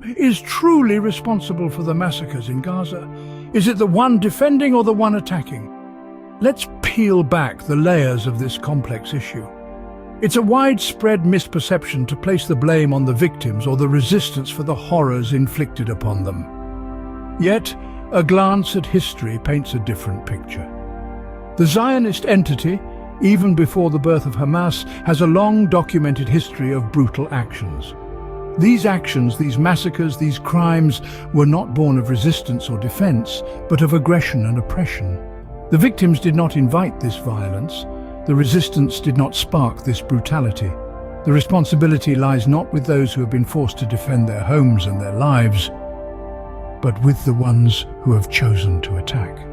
Who is truly responsible for the massacres in Gaza? Is it the one defending or the one attacking? Let's peel back the layers of this complex issue. It's a widespread misperception to place the blame on the victims or the resistance for the horrors inflicted upon them. Yet, a glance at history paints a different picture. The Zionist entity, even before the birth of Hamas, has a long documented history of brutal actions. These actions, these massacres, these crimes were not born of resistance or defense, but of aggression and oppression. The victims did not invite this violence. The resistance did not spark this brutality. The responsibility lies not with those who have been forced to defend their homes and their lives, but with the ones who have chosen to attack.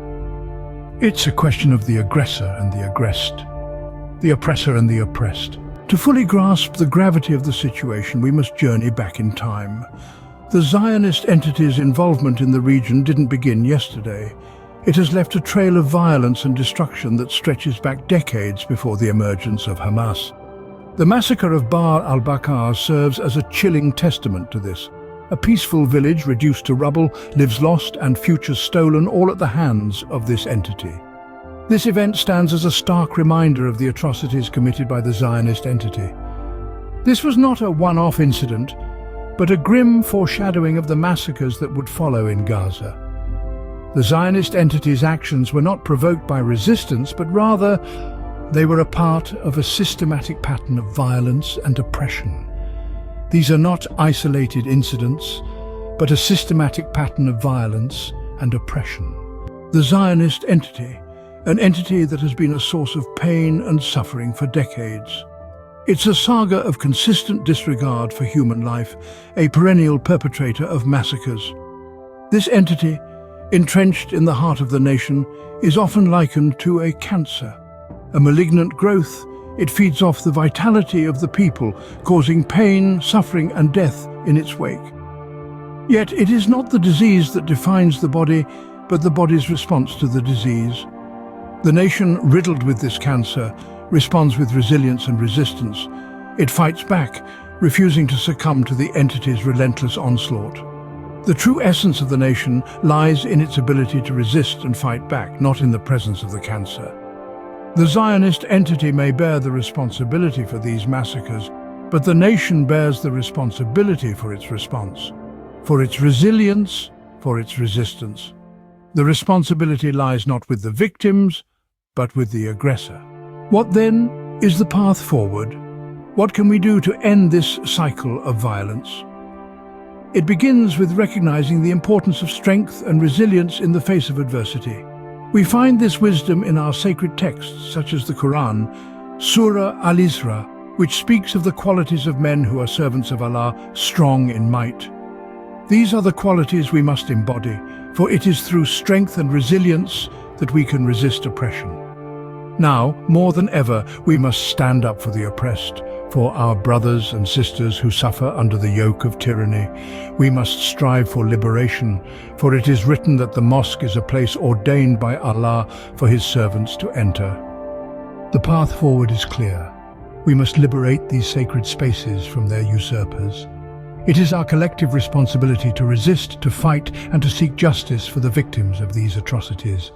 It's a question of the aggressor and the aggressed, the oppressor and the oppressed. To fully grasp the gravity of the situation, we must journey back in time. The Zionist entity's involvement in the region didn't begin yesterday. It has left a trail of violence and destruction that stretches back decades before the emergence of Hamas. The massacre of Bahr al-Baqar serves as a chilling testament to this. A peaceful village reduced to rubble, lives lost and futures stolen, all at the hands of this entity. This event stands as a stark reminder of the atrocities committed by the Zionist entity. This was not a one-off incident, but a grim foreshadowing of the massacres that would follow in Gaza. The Zionist entity's actions were not provoked by resistance, but rather they were a part of a systematic pattern of violence and oppression. These are not isolated incidents, but a systematic pattern of violence and oppression. The Zionist entity, an entity that has been a source of pain and suffering for decades. It's a saga of consistent disregard for human life, a perennial perpetrator of massacres. This entity, entrenched in the heart of the nation, is often likened to a cancer, a malignant growth. It feeds off the vitality of the people, causing pain, suffering and death in its wake. Yet it is not the disease that defines the body, but the body's response to the disease. The nation, riddled with this cancer, responds with resilience and resistance. It fights back, refusing to succumb to the entity's relentless onslaught. The true essence of the nation lies in its ability to resist and fight back, not in the presence of the cancer. The Zionist entity may bear the responsibility for these massacres, but the nation bears the responsibility for its response, for its resilience, for its resistance. The responsibility lies not with the victims, but with the aggressor. What then is the path forward? What can we do to end this cycle of violence? It begins with recognizing the importance of strength and resilience in the face of adversity. We find this wisdom in our sacred texts, such as the Quran, Surah Al-Isra, which speaks of the qualities of men who are servants of Allah, strong in might. These are the qualities we must embody, for it is through strength and resilience that we can resist oppression. Now, more than ever, we must stand up for the oppressed, for our brothers and sisters who suffer under the yoke of tyranny. We must strive for liberation, for it is written that the mosque is a place ordained by Allah for His servants to enter. The path forward is clear. We must liberate these sacred spaces from their usurpers. It is our collective responsibility to resist, to fight, and to seek justice for the victims of these atrocities.